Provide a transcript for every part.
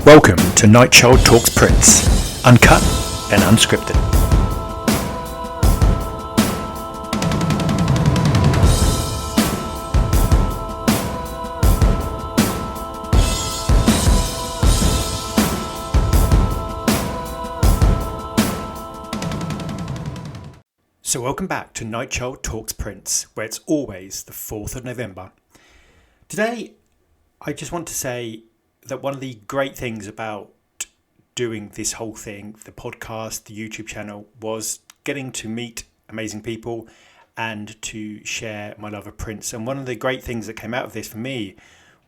Welcome to Nightchild Talks Prince, uncut and unscripted. So welcome back to Nightchild Talks Prince, where it's always the 4th of November. Today, I just want to say that one of the great things about doing this whole thing, the podcast, the YouTube channel, was getting to meet amazing people and to share my love of Prince. And one of the great things that came out of this for me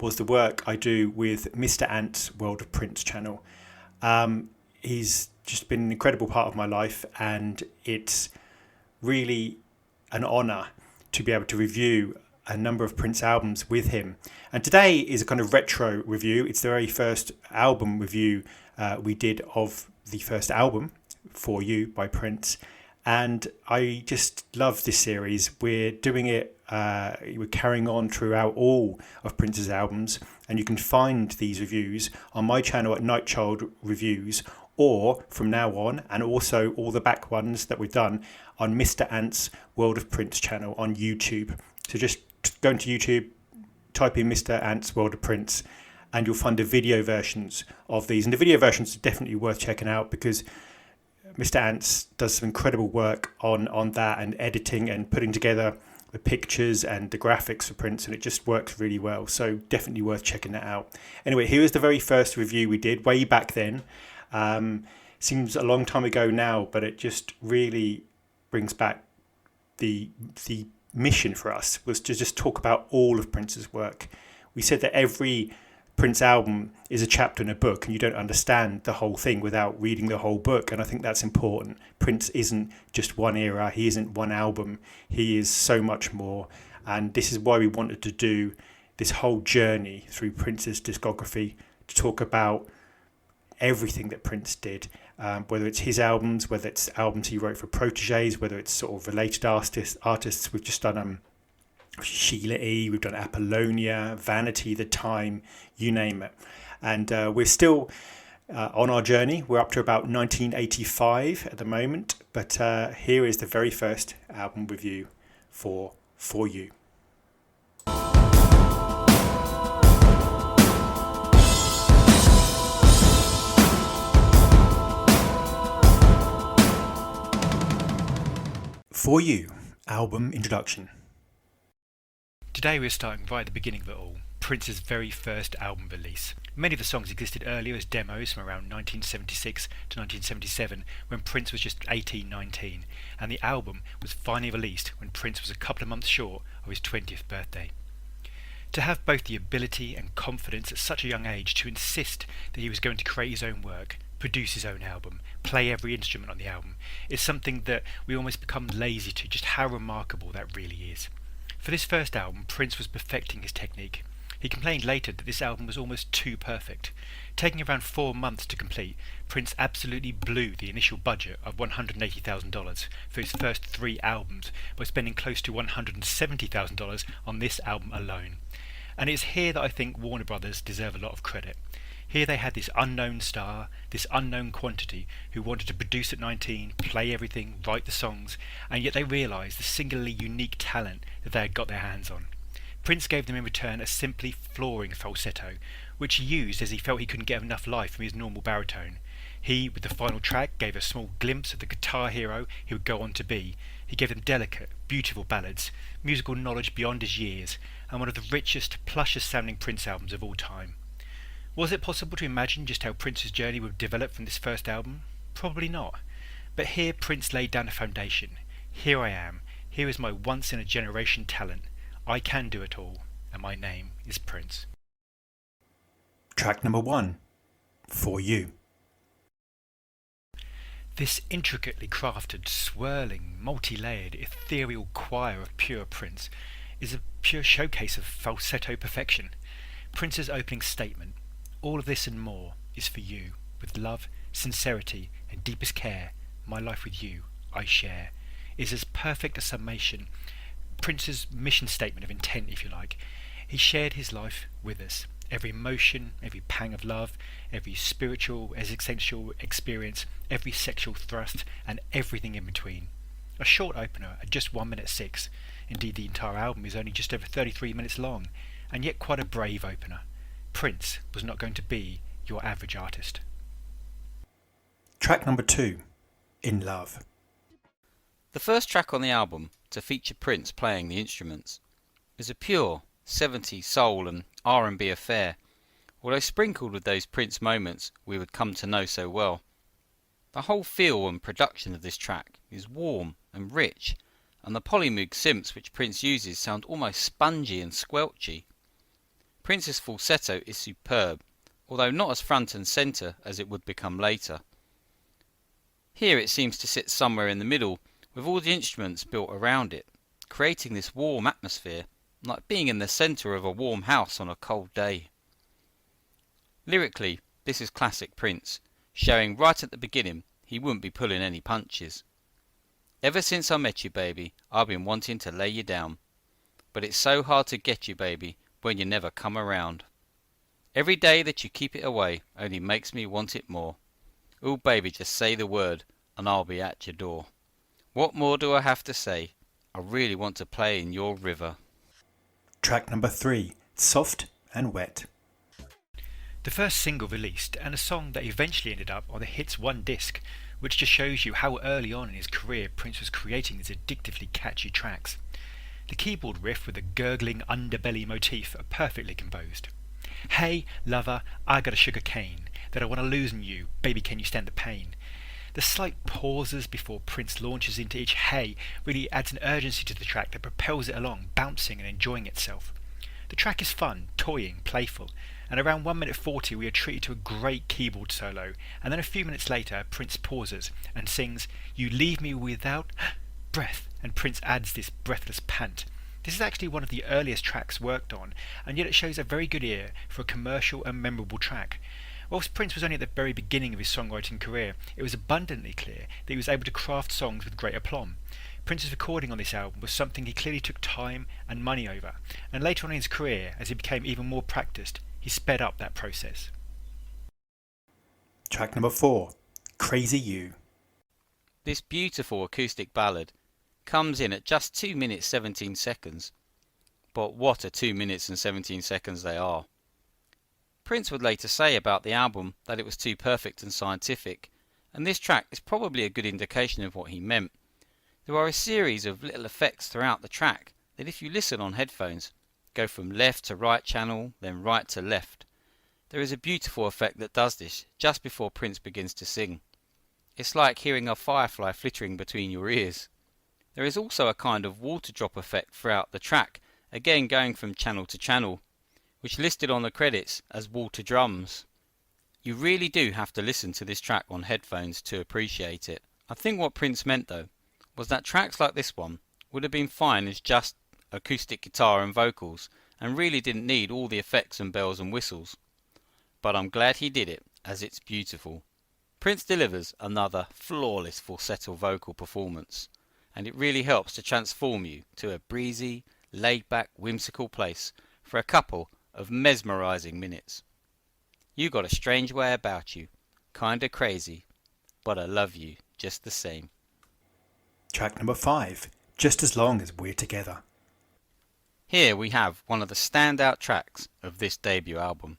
was the work I do with Mr. Ant's World of Prince channel. He's just been an incredible part of my life, and it's really an honour to be able to review a number of Prince albums with him. And today is a kind of retro review. It's the very first album review we did of the first album, For You by Prince. And I just love this series. We're doing it, we're carrying on throughout all of Prince's albums. And you can find these reviews on my channel at Nightchild Reviews, or from now on, and also all the back ones that we've done on Mr. Ant's World of Prince channel on YouTube. So just go into YouTube, type in Mr. Ant's World of Prince, and you'll find the video versions of these. And the video versions are definitely worth checking out because Mr. Ant's does some incredible work on that, and editing and putting together the pictures and the graphics for Prince, and it just works really well. So definitely worth checking that out. Anyway, here is the very first review we did way back then. Seems a long time ago now, but it just really brings back the mission for us was to just talk about all of Prince's work. We said that every Prince album is a chapter in a book, and you don't understand the whole thing without reading the whole book, and I think that's important. Prince isn't just one era, he isn't one album, he is so much more, and this is why we wanted to do this whole journey through Prince's discography to talk about everything that Prince did, whether it's his albums, whether it's albums he wrote for proteges, whether it's sort of related artists. We've just done Sheila E., we've done Apollonia, Vanity, The Time, you name it. And we're still on our journey. We're up to about 1985 at the moment, but here is the very first album review for You. For You, album introduction. Today we're starting right at the beginning of it all, Prince's very first album release. Many of the songs existed earlier as demos from around 1976 to 1977 when Prince was just 18-19, and the album was finally released when Prince was a couple of months short of his 20th birthday. To have both the ability and confidence at such a young age to insist that he was going to create his own work, produce his own album, play every instrument on the album, is something that we almost become lazy to, just how remarkable that really is. For this first album, Prince was perfecting his technique. He complained later that this album was almost too perfect. Taking around 4 months to complete, Prince absolutely blew the initial budget of $180,000 for his first 3 albums by spending close to $170,000 on this album alone. And it's here that I think Warner Brothers deserve a lot of credit. Here they had this unknown star, this unknown quantity, who wanted to produce at 19, play everything, write the songs, and yet they realised the singularly unique talent that they had got their hands on. Prince gave them in return a simply flooring falsetto, which he used as he felt he couldn't get enough life from his normal baritone. He, with the final track, gave a small glimpse of the guitar hero he would go on to be. He gave them delicate, beautiful ballads, musical knowledge beyond his years, and one of the richest, plushest sounding Prince albums of all time. Was it possible to imagine just how Prince's journey would develop from this first album? Probably not. But here Prince laid down a foundation. Here I am. Here is my once-in-a-generation talent. I can do it all. And my name is Prince. Track number 1. For You. This intricately crafted, swirling, multi-layered, ethereal choir of pure Prince is a pure showcase of falsetto perfection. Prince's opening statement, "All of this and more is for you, with love, sincerity, and deepest care, my life with you I share," is as perfect a summation, Prince's mission statement of intent, if you like. He shared his life with us, every emotion, every pang of love, every spiritual, existential experience, every sexual thrust, and everything in between. A short opener at just 1 minute 6. Indeed, the entire album is only just over 33 minutes long, and yet quite a brave opener. Prince was not going to be your average artist. Track number 2, In Love. The first track on the album to feature Prince playing the instruments is a pure 70s soul and R&B affair, although sprinkled with those Prince moments we would come to know so well. The whole feel and production of this track is warm and rich, and the Polymoog synths which Prince uses sound almost spongy and squelchy. Prince's falsetto is superb, although not as front and centre as it would become later. Here it seems to sit somewhere in the middle, with all the instruments built around it, creating this warm atmosphere, like being in the centre of a warm house on a cold day. Lyrically, this is classic Prince, showing right at the beginning he wouldn't be pulling any punches. Ever since I met you, baby, I've been wanting to lay you down, but it's so hard to get you, baby, when you never come around. Every day that you keep it away only makes me want it more. Ooh, baby, just say the word, and I'll be at your door. What more do I have to say? I really want to play in your river. Track number 3, Soft and Wet. The first single released, and a song that eventually ended up on the Hits 1 disc, which just shows you how early on in his career Prince was creating these addictively catchy tracks. The keyboard riff with the gurgling underbelly motif are perfectly composed. Hey, lover, I got a sugar cane, that I want to loosen you, baby can you stand the pain? The slight pauses before Prince launches into each hey really adds an urgency to the track that propels it along, bouncing and enjoying itself. The track is fun, toying, playful, and around 1 minute 40 we are treated to a great keyboard solo, and then a few minutes later Prince pauses and sings You Leave Me Without Breath, and Prince adds this breathless pant. This is actually one of the earliest tracks worked on, and yet it shows a very good ear for a commercial and memorable track. Whilst Prince was only at the very beginning of his songwriting career, it was abundantly clear that he was able to craft songs with great aplomb. Prince's recording on this album was something he clearly took time and money over, and later on in his career, as he became even more practiced, he sped up that process. Track number 4, Crazy You. This beautiful acoustic ballad comes in at just 2 minutes 17 seconds. But what a 2 minutes and 17 seconds they are. Prince would later say about the album that it was too perfect and scientific, and this track is probably a good indication of what he meant. There are a series of little effects throughout the track that, if you listen on headphones, go from left to right channel, then right to left. There is a beautiful effect that does this just before Prince begins to sing. It's like hearing a firefly flittering between your ears. There is also a kind of water drop effect throughout the track, again going from channel to channel, which listed on the credits as water drums. You really do have to listen to this track on headphones to appreciate it. I think what Prince meant though was that tracks like this one would have been fine as just acoustic guitar and vocals, and really didn't need all the effects and bells and whistles. But I'm glad he did it, as it's beautiful. Prince delivers another flawless falsetto vocal performance, and it really helps to transform you to a breezy, laid-back, whimsical place for a couple of mesmerising minutes. You got a strange way about you, kinda crazy, but I love you just the same. Track number 5, Just As Long As We're Together. Here we have one of the standout tracks of this debut album,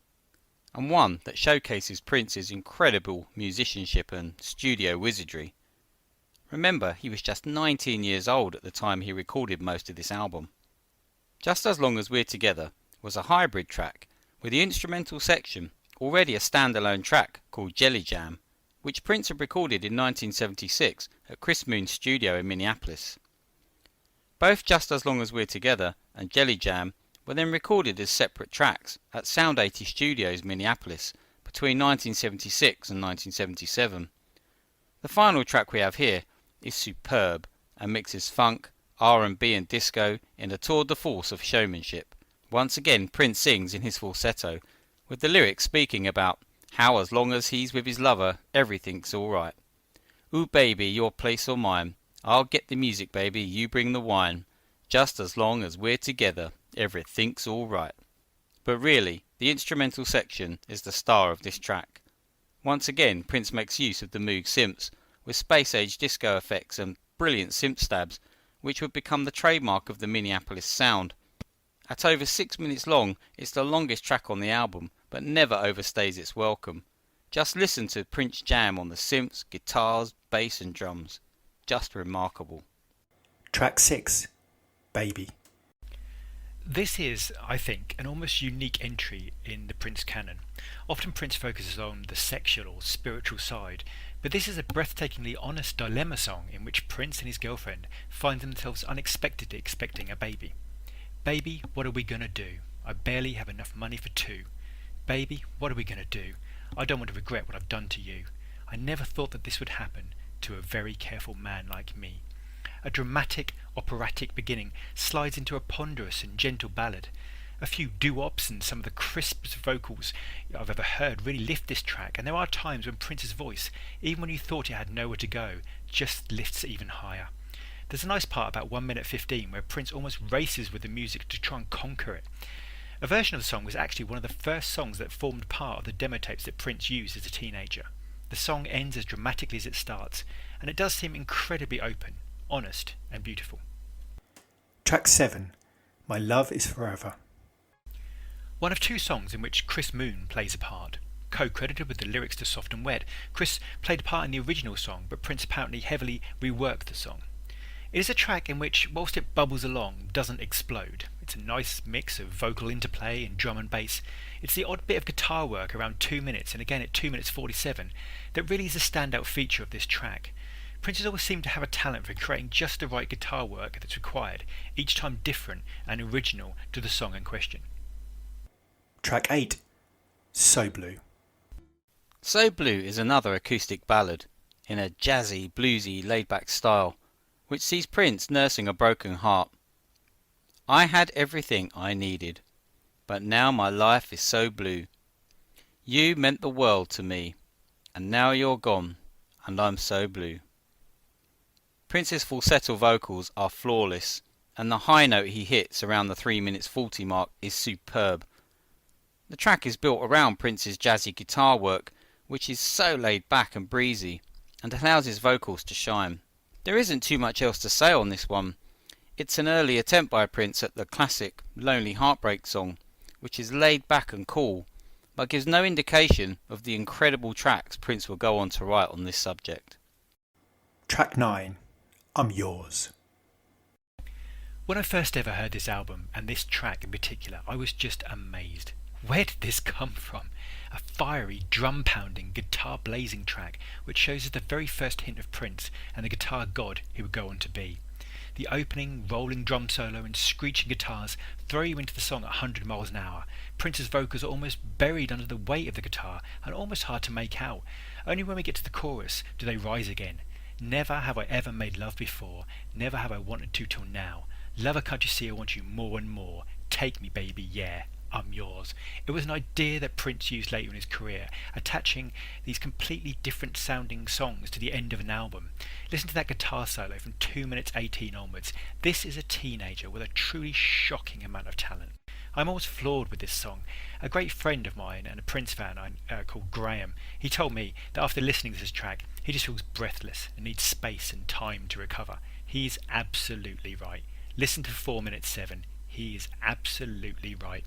and one that showcases Prince's incredible musicianship and studio wizardry. Remember, he was just 19 years old at the time he recorded most of this album. Just As Long As We're Together was a hybrid track, with the instrumental section already a standalone track called Jelly Jam, which Prince had recorded in 1976 at Chris Moon's studio in Minneapolis. Both Just As Long As We're Together and Jelly Jam were then recorded as separate tracks at Sound 80 Studios Minneapolis between 1976 and 1977. The final track we have here is superb and mixes funk, R&B and disco in a tour de force of showmanship. Once again Prince sings in his falsetto, with the lyrics speaking about how as long as he's with his lover, everything's alright. Ooh baby, your place or mine, I'll get the music baby, you bring the wine. Just as long as we're together, everything's alright. But really, the instrumental section is the star of this track. Once again, Prince makes use of the Moog synths, with space-age disco effects and brilliant synth stabs, which would become the trademark of the Minneapolis sound. At over 6 minutes long, it's the longest track on the album, but never overstays its welcome. Just listen to Prince jam on the synths, guitars, bass and drums. Just remarkable. Track 6, Baby. This is, I think, an almost unique entry in the Prince canon. Often Prince focuses on the sexual or spiritual side, but this is a breathtakingly honest dilemma song in which Prince and his girlfriend find themselves unexpectedly expecting a baby. Baby, what are we gonna do? I barely have enough money for two. Baby, what are we gonna do? I don't want to regret what I've done to you. I never thought that this would happen to a very careful man like me. A dramatic, operatic beginning slides into a ponderous and gentle ballad. A few doo-wops and some of the crispest vocals I've ever heard really lift this track, and there are times when Prince's voice, even when you thought it had nowhere to go, just lifts even higher. There's a nice part about 1 minute 15 where Prince almost races with the music to try and conquer it. A version of the song was actually one of the first songs that formed part of the demo tapes that Prince used as a teenager. The song ends as dramatically as it starts, and it does seem incredibly open, honest and beautiful. Track 7, My Love Is Forever. One of two songs in which Chris Moon plays a part. Co-credited with the lyrics to Soft and Wet, Chris played a part in the original song, but Prince apparently heavily reworked the song. It is a track in which, whilst it bubbles along, doesn't explode. It's a nice mix of vocal interplay and drum and bass. It's the odd bit of guitar work around 2 minutes, and again at 2 minutes 47, that really is a standout feature of this track. Prince has always seemed to have a talent for creating just the right guitar work that's required, each time different and original to the song in question. Track 8, So Blue. So Blue is another acoustic ballad, in a jazzy, bluesy, laid-back style, which sees Prince nursing a broken heart. I had everything I needed, but now my life is so blue. You meant the world to me, and now you're gone, and I'm so blue. Prince's falsetto vocals are flawless, and the high note he hits around the 3 minutes 40 mark is superb. The track is built around Prince's jazzy guitar work, which is so laid back and breezy, and allows his vocals to shine. There isn't too much else to say on this one. It's an early attempt by Prince at the classic Lonely Heartbreak song, which is laid back and cool, but gives no indication of the incredible tracks Prince will go on to write on this subject. Track 9, I'm Yours. When I first ever heard this album, and this track in particular, I was just amazed. Where did this come from? A fiery, drum-pounding, guitar-blazing track which shows us the very first hint of Prince and the guitar god he would go on to be. The opening, rolling drum solo and screeching guitars throw you into the song at 100 miles an hour. Prince's vocals are almost buried under the weight of the guitar and almost hard to make out. Only when we get to the chorus do they rise again. Never have I ever made love before, never have I wanted to till now. Lover, can't you see I want you more and more? Take me, baby, yeah. I'm Yours. It was an idea that Prince used later in his career, attaching these completely different sounding songs to the end of an album. Listen to that guitar solo from 2 minutes 18 onwards. This is a teenager with a truly shocking amount of talent. I'm always floored with this song. A great friend of mine and a Prince fan called Graham, he told me that after listening to this track, he just feels breathless and needs space and time to recover. He's absolutely right. Listen to 4 minutes 7. He is absolutely right.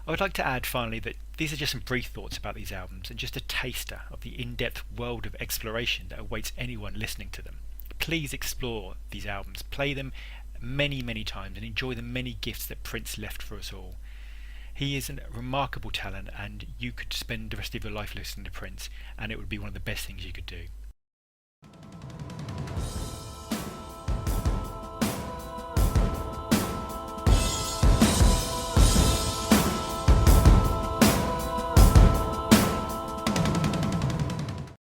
I would like to add finally that these are just some brief thoughts about these albums and just a taster of the in-depth world of exploration that awaits anyone listening to them. Please explore these albums, play them many, many times and enjoy the many gifts that Prince left for us all. He is a remarkable talent, and you could spend the rest of your life listening to Prince and it would be one of the best things you could do.